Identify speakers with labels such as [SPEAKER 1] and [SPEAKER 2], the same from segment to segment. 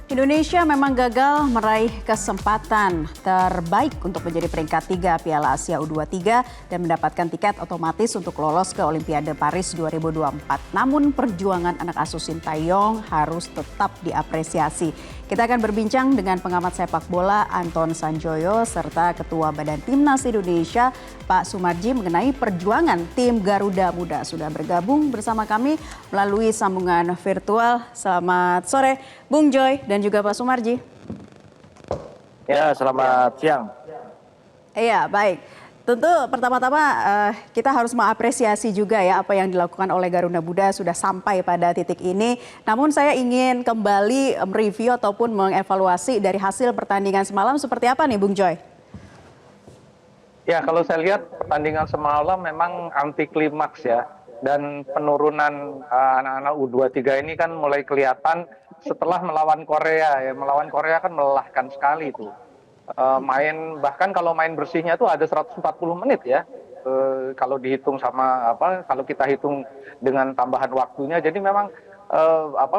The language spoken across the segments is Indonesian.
[SPEAKER 1] Indonesia memang gagal meraih kesempatan terbaik untuk menjadi peringkat 3 Piala Asia U23 dan mendapatkan tiket otomatis untuk lolos ke Olimpiade Paris 2024. Namun perjuangan anak asuh Sintayong harus tetap diapresiasi. Kita akan berbincang dengan pengamat sepak bola Anton Sanjoyo serta Ketua Badan Timnas Indonesia Pak Sumarji mengenai perjuangan tim Garuda Muda. Sudah bergabung bersama kami melalui sambungan virtual. Selamat sore Bung Joy dan juga Pak Sumarji.
[SPEAKER 2] Ya, selamat siang.
[SPEAKER 1] Iya, baik. Tentu pertama-tama kita harus mengapresiasi juga ya apa yang dilakukan oleh Garuda Muda sudah sampai pada titik ini. Namun saya ingin kembali mereview ataupun mengevaluasi dari hasil pertandingan semalam seperti apa nih Bung Joy?
[SPEAKER 2] Ya, kalau saya lihat pertandingan semalam memang anti klimaks ya. Dan penurunan anak-anak U23 ini kan mulai kelihatan setelah melawan Korea ya. Melawan Korea kan melelahkan sekali itu. Bahkan kalau main bersihnya tuh ada 140 menit ya. Kalau dihitung sama kalau kita hitung dengan tambahan waktunya, jadi memang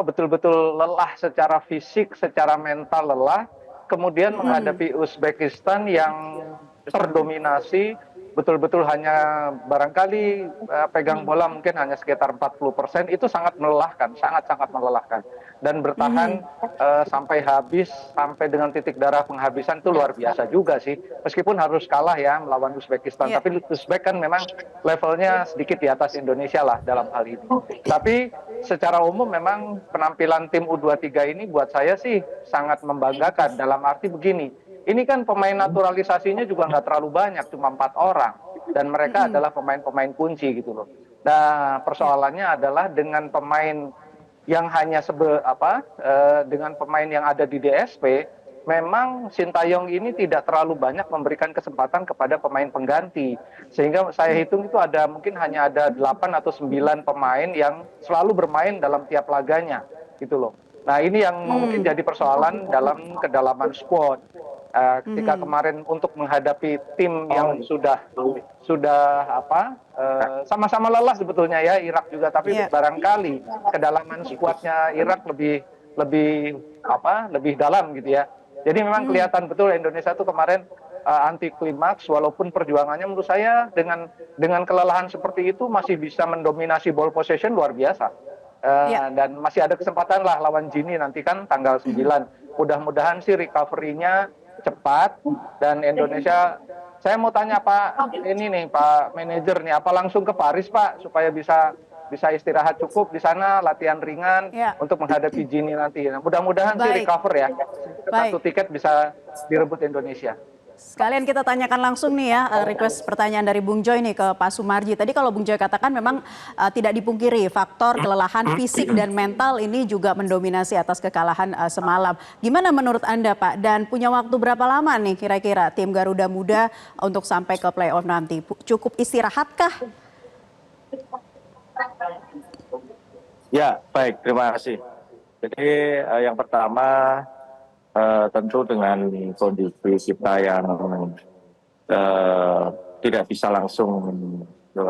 [SPEAKER 2] betul-betul lelah secara fisik, secara mental lelah. Kemudian menghadapi Uzbekistan yang terdominasi, betul-betul hanya barangkali pegang bola mungkin hanya sekitar 40%, itu sangat melelahkan, sangat-sangat melelahkan. Dan bertahan sampai habis, sampai dengan titik darah penghabisan itu luar biasa juga sih. Meskipun harus kalah ya melawan Uzbekistan, tapi Uzbek kan memang levelnya sedikit di atas Indonesia lah dalam hal ini. Tapi secara umum memang penampilan tim U23 ini buat saya sih sangat membanggakan, dalam arti begini. Ini kan pemain naturalisasinya juga nggak terlalu banyak, cuma 4 orang. Dan mereka adalah pemain-pemain kunci gitu loh. Nah, persoalannya adalah dengan pemain yang hanya dengan pemain yang ada di DSP, memang Sintayong ini tidak terlalu banyak memberikan kesempatan kepada pemain pengganti. Sehingga saya hitung itu mungkin hanya ada 8 atau 9 pemain yang selalu bermain dalam tiap laganya gitu loh. Nah, ini yang mungkin jadi persoalan dalam kedalaman squad. Ketika kemarin untuk menghadapi tim yang sudah sama-sama lelah sebetulnya ya, Irak juga, tapi barangkali kedalaman skuadnya Irak lebih dalam gitu ya. Jadi memang kelihatan betul Indonesia itu kemarin anti klimaks, walaupun perjuangannya menurut saya dengan kelelahan seperti itu masih bisa mendominasi ball possession luar biasa. Dan masih ada kesempatan lah lawan Gini nanti kan tanggal 9. Mudah-mudahan sih recovery-nya cepat dan Indonesia. Saya mau tanya Pak manajer nih, apa langsung ke Paris Pak supaya bisa istirahat cukup di sana, latihan ringan untuk menghadapi Gini nanti. Nah, mudah-mudahan sih recover ya. Satu tiket bisa direbut Indonesia.
[SPEAKER 1] Sekalian kita tanyakan langsung nih ya, request pertanyaan dari Bung Joy nih ke Pak Sumarji. Tadi kalau Bung Joy katakan memang tidak dipungkiri faktor kelelahan fisik dan mental ini juga mendominasi atas kekalahan semalam. Gimana menurut Anda Pak? Dan punya waktu berapa lama nih kira-kira tim Garuda Muda untuk sampai ke playoff nanti? Cukup istirahatkah?
[SPEAKER 2] Ya, baik, terima kasih. Jadi yang pertama tentu dengan kondisi kita yang tidak bisa langsung ke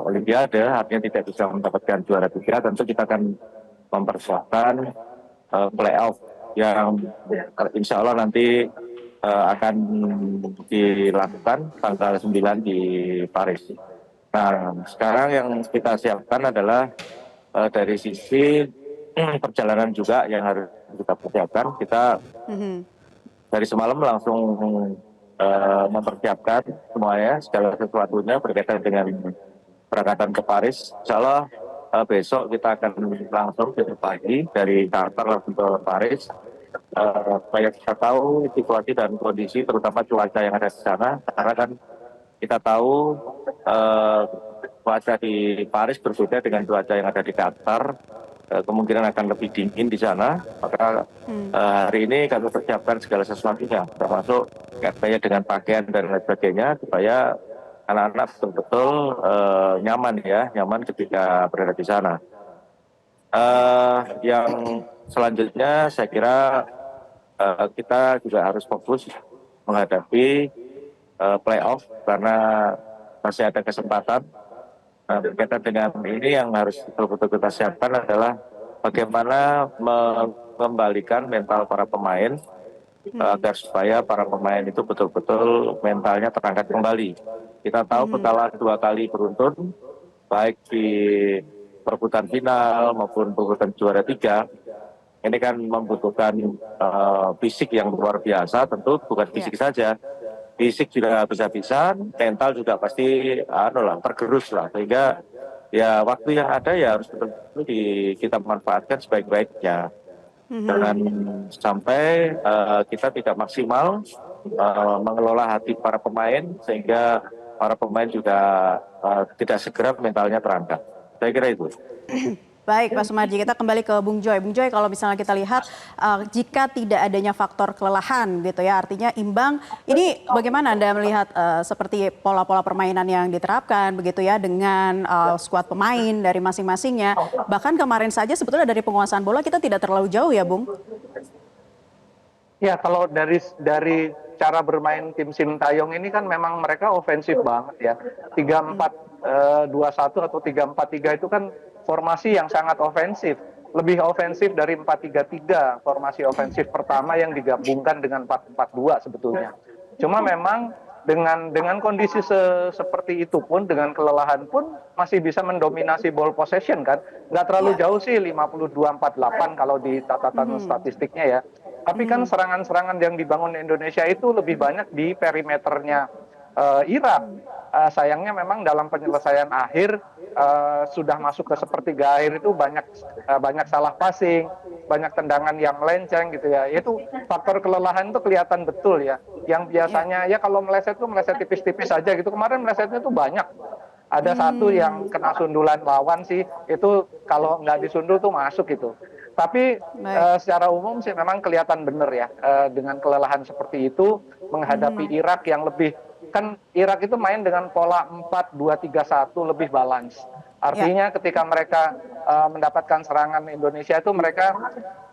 [SPEAKER 2] Olimpiade, artinya tidak bisa mendapatkan juara 3, tentu kita akan mempersiapkan playoff yang insya Allah nanti akan dilakukan tanggal 9 di Paris. Nah, sekarang yang kita siapkan adalah dari sisi perjalanan juga yang harus kita persiapkan. Kita dari semalam langsung mempersiapkan semuanya, segala sesuatunya berkaitan dengan berangkatan ke Paris. Insya Allah besok kita akan langsung besok pagi dari Qatar langsung ke Paris. Supaya kita tahu situasi dan kondisi, terutama cuaca yang ada di sana. Karena kan kita tahu cuaca di Paris berbeda dengan cuaca yang ada di Qatar. Kemungkinan akan lebih dingin di sana, maka hari ini kami persiapkan segala sesuatunya, termasuk kaitannya dengan pakaian dan lain sebagainya, supaya anak-anak betul-betul nyaman ketika berada di sana. Yang selanjutnya saya kira kita juga harus fokus menghadapi playoff karena masih ada kesempatan. Berkaitan dengan ini yang harus betul-betul kita siapkan adalah
[SPEAKER 3] bagaimana mengembalikan mental para pemain agar supaya para pemain itu betul-betul mentalnya terangkat kembali. Kita tahu kekalahan 2 kali beruntun, baik di perebutan final maupun perebutan juara 3, ini kan membutuhkan fisik yang luar biasa, tentu bukan fisik saja, fisik juga habis-habisan, mental juga pasti tergerus lah, sehingga ya waktu yang ada ya harus betul-betul kita manfaatkan sebaik-baiknya. Jangan sampai kita tidak maksimal mengelola hati para pemain, sehingga para pemain juga tidak segera mentalnya terangkat. Saya kira itu.
[SPEAKER 1] Baik, Pak Sumarji, kita kembali ke Bung Joy. Bung Joy, kalau misalnya kita lihat jika tidak adanya faktor kelelahan gitu ya, artinya imbang, ini bagaimana Anda melihat seperti pola-pola permainan yang diterapkan begitu ya dengan skuad pemain dari masing-masingnya. Bahkan kemarin saja sebetulnya dari penguasaan bola kita tidak terlalu jauh ya, Bung?
[SPEAKER 2] Ya, kalau dari cara bermain tim Sintayong ini kan memang mereka ofensif banget ya. 3-4-2-1 atau 3-4-3 itu kan formasi yang sangat ofensif. Lebih ofensif dari 4-3-3, formasi ofensif pertama yang digabungkan dengan 4-4-2 sebetulnya. Cuma memang dengan kondisi seperti itu pun, dengan kelelahan pun masih bisa mendominasi ball possession kan. Nggak terlalu jauh sih 52-48 kalau di catatan statistiknya ya. Tapi kan serangan-serangan yang dibangun Indonesia itu lebih banyak di perimeternya Irak. Sayangnya memang dalam penyelesaian akhir sudah masuk ke sepertiga akhir itu banyak salah passing, banyak tendangan yang melenceng gitu ya. Itu faktor kelelahan itu kelihatan betul ya. Yang biasanya ya kalau meleset tuh meleset tipis-tipis saja gitu. Kemarin melesetnya tuh banyak. Ada satu yang kena sundulan lawan sih, itu kalau nggak disundul tuh masuk gitu. Tapi secara umum sih memang kelihatan benar ya, dengan kelelahan seperti itu menghadapi Irak yang lebih, kan Irak itu main dengan pola 4-2-3-1 lebih balance. Artinya ketika mereka mendapatkan serangan Indonesia itu mereka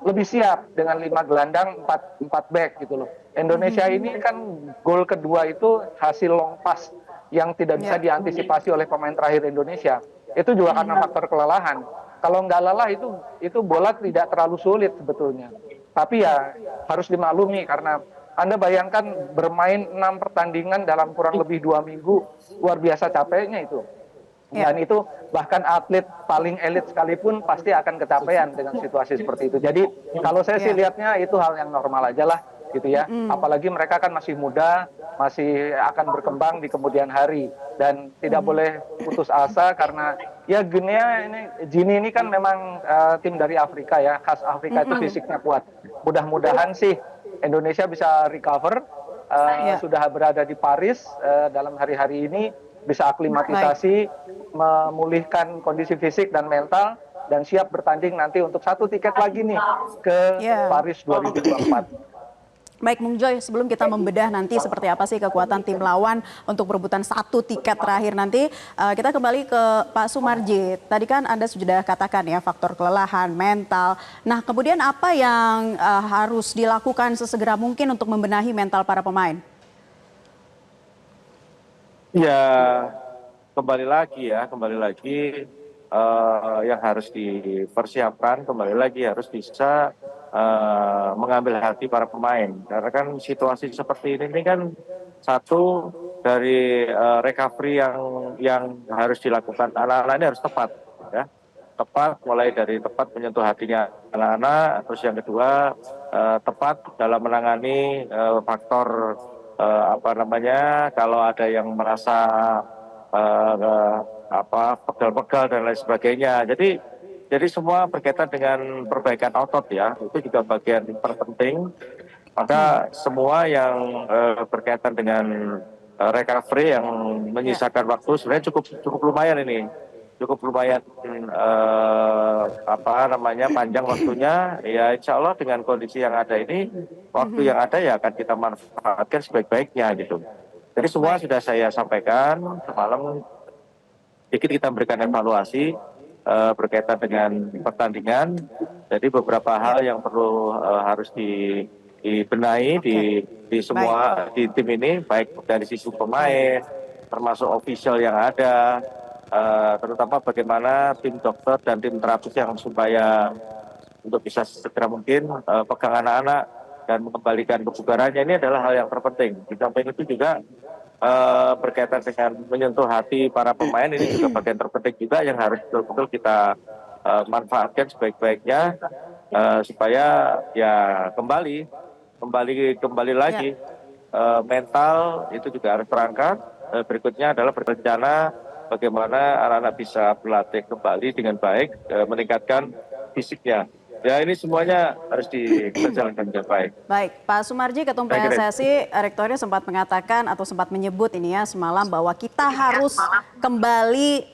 [SPEAKER 2] lebih siap dengan 5 gelandang 4 back gitu loh. Indonesia ini kan gol kedua itu hasil long pass yang tidak bisa diantisipasi oleh pemain terakhir Indonesia. Itu juga karena faktor kelelahan. Kalau nggak lelah itu bola tidak terlalu sulit sebetulnya. Tapi ya harus dimaklumi karena Anda bayangkan bermain 6 pertandingan dalam kurang lebih 2 minggu, luar biasa capeknya itu. Dan itu bahkan atlet paling elit sekalipun pasti akan kecapean dengan situasi seperti itu. Jadi kalau saya sih lihatnya itu hal yang normal aja lah gitu ya. Apalagi mereka kan masih muda, masih akan berkembang di kemudian hari dan tidak boleh putus asa karena ya Gini ini kan memang tim dari Afrika ya, khas Afrika itu fisiknya kuat. Mudah-mudahan sih Indonesia bisa recover, sudah berada di Paris dalam hari-hari ini, bisa aklimatisasi, memulihkan kondisi fisik dan mental, dan siap bertanding nanti untuk 1 tiket lagi nih ke Paris 2024.
[SPEAKER 1] Baik, Bung Joy, sebelum kita membedah nanti seperti apa sih kekuatan tim lawan untuk berebutan 1 tiket terakhir nanti, kita kembali ke Pak Sumarji. Tadi kan Anda sudah katakan ya faktor kelelahan, mental. Nah, kemudian apa yang harus dilakukan sesegera mungkin untuk membenahi mental para pemain?
[SPEAKER 3] Ya, kembali lagi yang harus dipersiapkan, kembali lagi harus bisa mengambil hati para pemain. Karena kan situasi seperti ini kan satu dari recovery yang harus dilakukan anak-anak ini harus tepat, ya. Tepat, mulai dari tepat menyentuh hatinya anak-anak, terus yang kedua tepat dalam menangani faktor kalau ada yang merasa pegal-pegal dan lain sebagainya. Jadi semua berkaitan dengan perbaikan otot ya, itu juga bagian terpenting. Maka semua yang berkaitan dengan recovery yang menyisakan waktu sebenarnya cukup lumayan ini. Cukup lumayan panjang waktunya. Ya insya Allah dengan kondisi yang ada ini, waktu yang ada ya akan kita manfaatkan sebaik-baiknya gitu. Jadi semua sudah saya sampaikan semalam, sedikit kita memberikan evaluasi berkaitan dengan pertandingan. Jadi beberapa hal yang perlu harus dibenahi di semua di tim ini, baik dari sisi pemain, termasuk official yang ada, terutama bagaimana tim dokter dan tim terapis yang supaya untuk bisa segera mungkin pegang anak-anak dan mengembalikan kebugarannya, ini adalah hal yang terpenting. Di samping itu juga berkaitan dengan menyentuh hati para pemain, ini juga bagian terpenting juga yang harus betul-betul kita manfaatkan sebaik-baiknya supaya ya kembali lagi. Mental itu juga harus terangkat. Berikutnya adalah berencana bagaimana anak-anak bisa berlatih kembali dengan baik, meningkatkan fisiknya. Ya, ini semuanya harus dijalankan dengan baik.
[SPEAKER 1] Baik, Pak Sumarji, Ketum PSSI, Rektornya sempat mengatakan atau sempat menyebut ini ya semalam bahwa kita harus kembali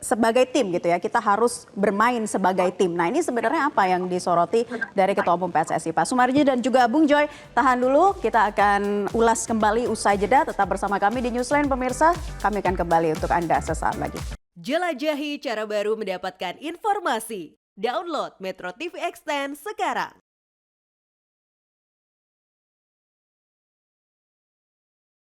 [SPEAKER 1] sebagai tim gitu ya. Kita harus bermain sebagai tim. Nah, ini sebenarnya apa yang disoroti dari Ketua Umum PSSI, Pak Sumarji dan juga Bung Joy? Tahan dulu, kita akan ulas kembali usai jeda. Tetap bersama kami di Newsline, pemirsa. Kami akan kembali untuk Anda sesaat lagi.
[SPEAKER 4] Jelajahi cara baru mendapatkan informasi. Download Metro TV Extend sekarang.